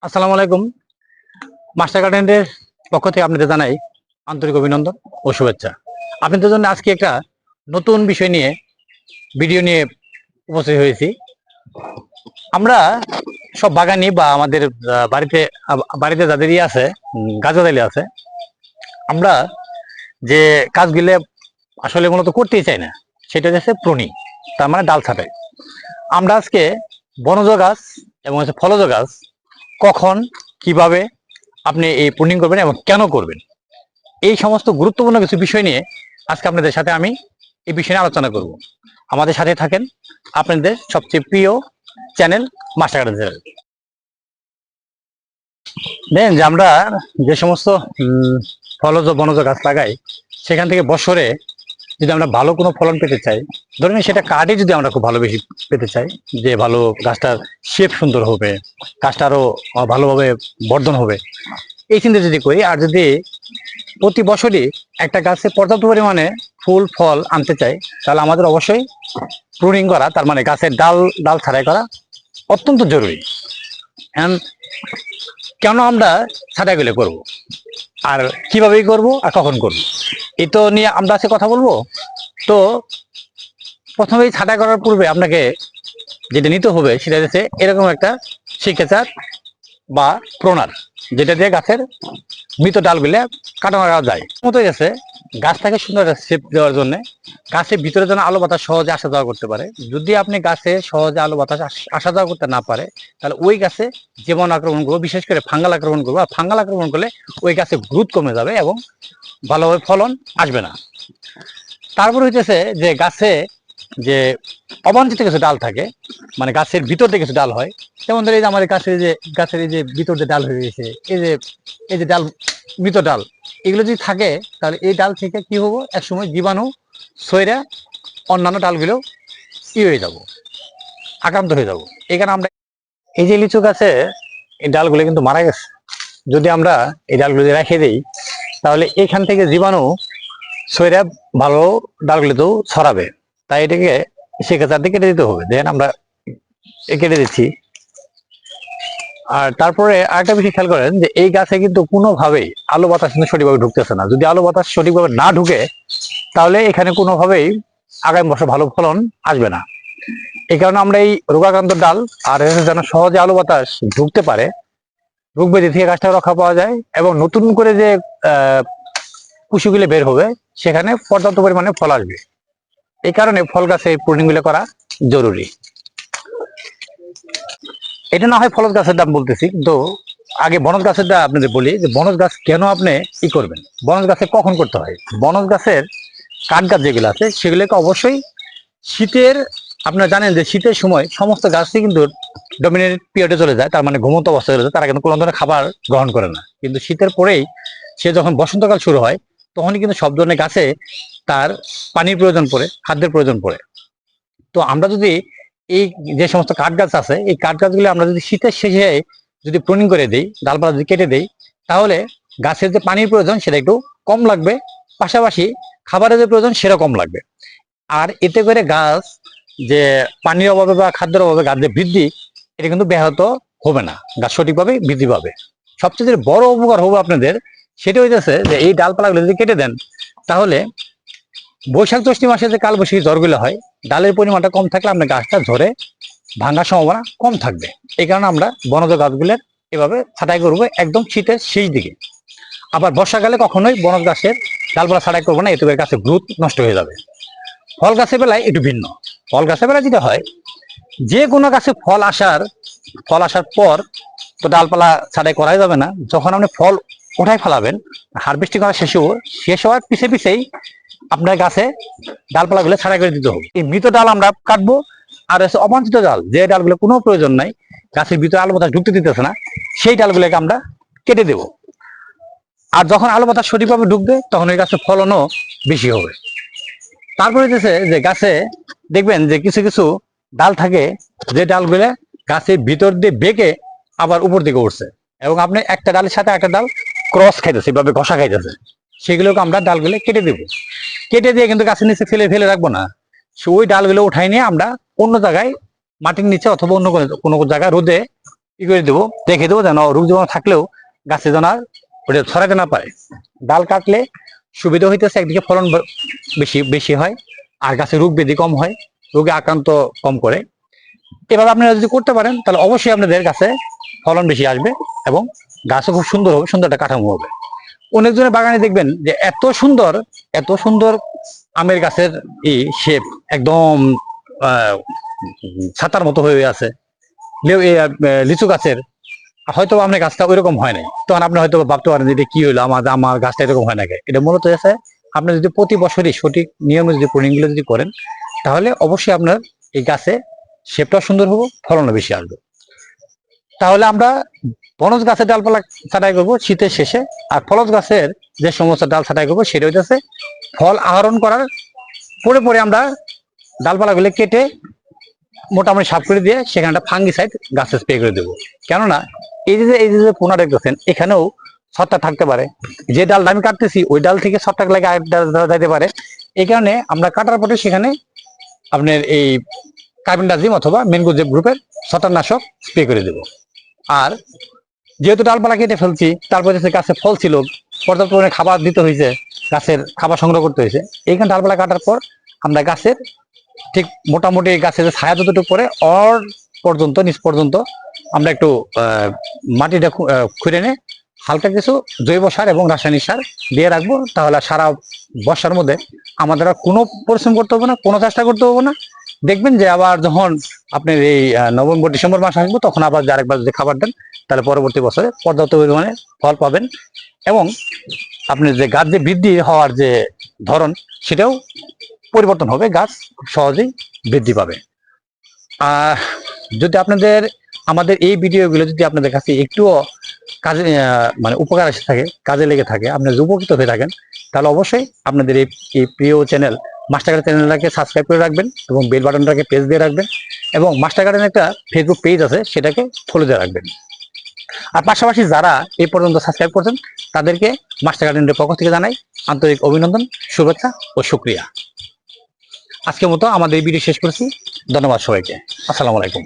আসসালামু আলাইকুম। মাস্টার গার্ডেনের পক্ষ থেকে আপনাদের জানাই আন্তরিক অভিনন্দন ও শুভেচ্ছা। আপনাদের জন্য আজকে একটা নতুন বিষয় নিয়ে ভিডিও নিয়ে উপস্থিত হয়েছি। আমরা সব বাগানি বা আমাদের বাড়িতে বাড়িতে যাদের আছে, গাছগাছালি আছে, আমরা যে কাজগুলো আসলে মূলত করতেই চাই না, সেটা হচ্ছে প্রুনিং, তার মানে ডাল ছাঁটাই। আমরা আজকে বনজ গাছ এবং হচ্ছে ফলজ গাছ কখন কিভাবে আপনি এই প্রুনিং করবেন এবং কেন করবেন, এই সমস্ত গুরুত্বপূর্ণ কিছু বিষয় নিয়ে আজকে আপনাদের সাথে আমি এই বিষয় নিয়ে আলোচনা করব। আমাদের সাথে থাকেন আপনাদের সবচেয়ে প্রিয় চ্যানেল মাস্টার গার্ডেন চ্যানেল। দেন যে আমরা যে সমস্ত ফলজ বনজ গাছ লাগাই, সেখান থেকে বছরে যদি আমরা ভালো কোনো ফলন পেতে চাই, ধরেন সেটা কাঠে যদি আমরা খুব ভালো বেশি পেতে চাই, যে ভালো গাছটার শেপ সুন্দর হবে, গাছটা আরো ভালোভাবে বর্ধন হবে, এই চিন্তা যদি করি, আর যদি প্রতি বছরই একটা গাছে পর্যাপ্ত পরিমাণে ফুল ফল আনতে চাই, তাহলে আমাদের অবশ্যই প্রুনিং করা, তার মানে গাছের ডাল ডাল ছাঁটাই করা অত্যন্ত জরুরি। কেন আমরা ছাঁটাইগুলো করব, আর কিভাবে করব, আর কখন করব, এই তো নিয়ে আমরা আজকে কথা বলবো। তো প্রথমেই ছাঁটাই করার পূর্বে আপনাকে যেটা নিতে হবে সেটা হচ্ছে এরকম একটা শিকেচার বা প্রোনার, যেটা দিয়ে গাছের মৃত ডালগুলো কাটানো যায়। মতো গেছে গাছটাকে সুন্দর একটা শেপ দেওয়ার জন্য, গাছের ভিতরে যেন আলো বাতাস সহজে আসা যাওয়া করতে পারে। যদি আপনি গাছে সহজে আলো বাতাস আসা যাওয়া করতে না পারে, তাহলে ওই গাছে জীবাণু আক্রমণ করবো, বিশেষ করে ফাঙ্গাল আক্রমণ করবো। আর ফাঙ্গাল আক্রমণ করলে ওই গাছে গ্রোথ কমে যাবে এবং ভালোভাবে ফলন আসবে না। তারপর হইতেছে যে গাছে যে অবাঞ্ছিত কিছু ডাল থাকে, মানে গাছের ভিতর থেকে কিছু ডাল হয়, যেমন ধরে এই যে আমার গাছের এই যে ভিতর যে ডাল হয়ে গেছে, এই যে ডাল, মৃত ডাল, এগুলো যদি থাকে, তাহলে এই ডাল থেকে কি হবো, একসময় জীবাণু সইরা অন্যান্য ডালগুলো হয়ে যাব, আক্রান্ত হয়ে যাব। এখানে আমরা এই যে লিচু গাছে এই ডালগুলো কিন্তু মারা গেছে, যদি আমরা এই ডালগুলো রেখে দিই, তাহলে এখান থেকে জীবাণু সইরা ভালো ডালগুলোতেও ছড়াবে। তাই এটাকে সেক্ষেত্রে দিকে কেটে দিতে হবে। দেন আমরা কেটে দিচ্ছি। আর তারপরে আরেকটা বিষয় খেয়াল করেন যে এই গাছে কিন্তু কোনোভাবেই আলো বাতাস কিন্তু সঠিকভাবে ঢুকতেছে না। যদি আলো বাতাস সঠিকভাবে না ঢুকে, তাহলে এখানে কোনোভাবেই আগামী বছর ভালো ফলন আসবে না। এই কারণে আমরা এই রোগাক্রান্ত ডাল আর যেন সহজে আলো বাতাস ঢুকতে পারে, রোগ ব্যাধি থেকে গাছটা রক্ষা পাওয়া যায়, এবং নতুন করে যে কুশিগুলো বের হবে, সেখানে পর্যাপ্ত পরিমাণে ফল আসবে। এই কারণে ফল গাছে প্রুনিং গুলো করা জরুরি। এটা না হয় ফলজ গাছের দাম বলতেছি, কিন্তু আগে বনজ গাছের দাম আপনাদের বলি, যে বনজ গাছ কেন আপনি ই করবেন, বনজ গাছে কখন করতে হয়। বনজ গাছের কাঠ গাছ যেগুলো আছে, সেগুলোকে অবশ্যই শীতের, আপনারা জানেন যে শীতের সময় সমস্ত গাছই কিন্তু ডমিনেন্ট পিরিয়ডে চলে যায়, তার মানে ঘুমন্ত অবস্থায় চলে যায়, তারা কিন্তু কোনো ধরনের খাবার গ্রহণ করে না। কিন্তু শীতের পরেই সে যখন বসন্তকাল শুরু হয়, তখনই কিন্তু সব ধরনের গাছে তার পানির প্রয়োজন পড়ে, খাদ্যের প্রয়োজন পড়ে। তো আমরা যদি এই যে সমস্ত কাঠ গাছ আছে, এই কাঠ গাছগুলো আমরা যদি শীতের শেষে যদি প্রুনিং করে দিই, ডালপালা যদি কেটে দিই, তাহলে গাছের যে পানির প্রয়োজন সেটা একটু কম লাগবে, পাশাপাশি খাবারের যে প্রয়োজন সেটা কম লাগবে। আর এতে করে গাছ যে পানির অভাবে বা খাদ্যের অভাবে গাছ যে বৃদ্ধি, এটা কিন্তু ব্যাহত হবে না, গাছ সঠিকভাবে বৃদ্ধি পাবে। সবচেয়ে যে বড় উপকার হবে আপনাদের, সেটা হইতেছে যে এই ডালপালাগুলো যদি কেটে দেন, তাহলে বৈশাখ জ্যৈষ্ঠ মাসে যে কালবৈশাখী ঝড়গুলো হয়, ডালের পরিমাণটা কম থাকলে আপনার গাছটা ঝরে ভাঙার সম্ভাবনা কম থাকবে। এই কারণে আমরা বনজ গাছগুলোর এভাবে ছাঁটাই করবো একদম শীতের শেষ দিকে। আবার বর্ষাকালে কখনোই বনজ গাছের ডালপালা ছাঁটাই করবো না, এতে করে গাছের গ্রোথ নষ্ট হয়ে যাবে। ফল গাছের বেলায় একটু ভিন্ন। ফল গাছের বেলায় যেটা হয়, যে কোনো গাছে ফল আসার পর তো ডালপালা ছাঁটাই করাই যাবে না। যখন আপনি ফল ওঠাই ফেলাবেন, হারভেস্টিং করা শেষ হওয়ার পিছেই আপনার গাছে ডালপালাগুলো ছাঁটাই করে দিতে হবে। এই মৃত ডাল আমরা কাটবো, আর হচ্ছে অবাঞ্ছিত ডাল, যে ডালগুলো কোনো প্রয়োজন নাই, গাছের ভিতরে আলো বাতাস ঢুকতে দিতেছে না, সেই ডালগুলোকে আমরা কেটে দেব। আর যখন আলো বাতাস সঠিকভাবে ঢুকবে, তখন ওই গাছের ফলনও বেশি হবে। তারপরে হচ্ছে যে গাছে দেখবেন যে কিছু কিছু ডাল থাকে, যে ডালগুলো গাছের ভিতর দিয়ে বেঁকে আবার উপর দিকে উঠছে, এবং আপনি একটা ডালের সাথে একটা ডাল ক্রস খাইতেছে, এভাবে ঘষা খাইতেছে, সেগুলোকে আমরা ডালগুলো কেটে দেব। কেটে দিয়ে কিন্তু গাছের নিচে ফেলে ফেলে রাখবো না, ওই ডালগুলো উঠাই নিয়ে আমরা অন্য জায়গায় মাটির নিচে অথবা অন্য কোনো জায়গায় রোদে ই করে দেবো, দেখে দেবো যেন রোগ জীবাণু থাকলেও গাছে যেন আর ওটা ছড়াতে না পারে। ডাল কাটলে সুবিধা হইতেছে, একদিকে ফলন বেশি বেশি হয়, আর গাছে রোগ ব্যাধি কম হয়, রোগে আক্রান্ত কম করে। এভাবে আপনারা যদি করতে পারেন তাহলে অবশ্যই আপনাদের গাছে ফলন বেশি আসবে এবং গাছও খুব সুন্দর হবে, সুন্দর একটা কাঠামো হবে। অনেকজনের বাগানে দেখবেন যে এত সুন্দর আমের গাছের শেপ একদম ছাতার মতো হয়ে আছে। লিচু গাছের হয়তো আপনার গাছটা ওইরকম হয় নাই, তখন আপনি হয়তো ভাবতে পারেন যে কি হলো আমার গাছটা এরকম হয় না। এটা মূলত আছে আপনি যদি প্রতি বছরই সঠিক নিয়মে যদি প্রুনিং গুলো যদি করেন তাহলে অবশ্যই আপনার এই গাছে শেপটাও সুন্দর হবে, ফলনও বেশি আসবে। তাহলে আমরা বনজ গাছের ডালপালা ছাঁটাই করবো শীতের শেষে, আর ফলজ গাছের যে সমস্ত ডাল ছাঁটাই করবো সেটা হইতেছে ফল আহরণ করার পরে পরে আমরা ডালপালাগুলো কেটে মোটামুটি সাফ করে দিয়ে সেখানটা ফাঙ্গিসাইড গাছে স্প্রে করে দেবো। কেননা এই যে পোনা দেখতেছেন এখানেও ছত্রাক থাকতে পারে, যে ডালটা আমি কাটতেছি ওই ডাল থেকে ছত্রাক লাগে আরেক ডাল যাইতে পারে। এই কারণে আমরা কাটার পরে সেখানে আপনার এই কার্বনডাজিম অথবা ম্যানগোজেব গ্রুপের ছত্রাকনাশক স্প্রে করে দেবো। আর যেহেতু ডালপালা কেটে ফেলছি, তারপরে গাছে ফল ছিল, পর্যাপ্ত পরিমাণে খাবার দিতে হয়েছে, গাছের খাবার সংগ্রহ করতে হয়েছে, এইখানে ডালপালা কাটার পর আমরা গাছের ঠিক মোটামুটি গাছের ছায়া যতটুকু পরে পর্যন্ত নিচ পর্যন্ত আমরা একটু মাটিটা খুঁড়ে এনে হালকা কিছু জৈব সার এবং রাসায়নিক সার দিয়ে রাখবো। তাহলে সারা বর্ষার মধ্যে আমাদের আর কোনো পরিশ্রম করতে হবে না, কোনো চেষ্টা করতে হবে না। দেখবেন যে আবার যখন আপনার এই নভেম্বর ডিসেম্বর মাস আসবো তখন আবার আরেকবার যদি খাবার দেন তাহলে পরবর্তী বছরে পর্যাপ্ত পরিমাণে ফল পাবেন এবং আপনি যে গাছ যে বৃদ্ধি হওয়ার যে ধরন সেটাও পরিবর্তন হবে, গাছ খুব সহজেই বৃদ্ধি পাবে। যদি আপনাদের আমাদের এই ভিডিওগুলো যদি আপনাদের কাছে একটুও কাজে মানে উপকার এসে থাকে, কাজে লেগে থাকে, আপনারা উপকৃত হয়ে থাকেন, তাহলে অবশ্যই আপনাদের এই প্রিয় চ্যানেল মাস্টার গার্ডেন চ্যানেলটাকে সাবস্ক্রাইব করে রাখবেন এবং বেল বাটনটাকে প্রেস দিয়ে রাখবেন এবং মাস্টার গার্ডেন একটা ফেসবুক পেজ আছে সেটাকে ফলো দিয়ে রাখবেন। আর পাশাপাশি যারা এই পর্যন্ত সাবস্ক্রাইব করছেন তাদেরকে মাস্টার গার্ডেনের পক্ষ থেকে জানাই আন্তরিক অভিনন্দন, শুভেচ্ছা ও শুকরিয়া। আজকের মতো আমাদের এই ভিডিও শেষ করছি। ধন্যবাদ সবাইকে। আসসালামু আলাইকুম।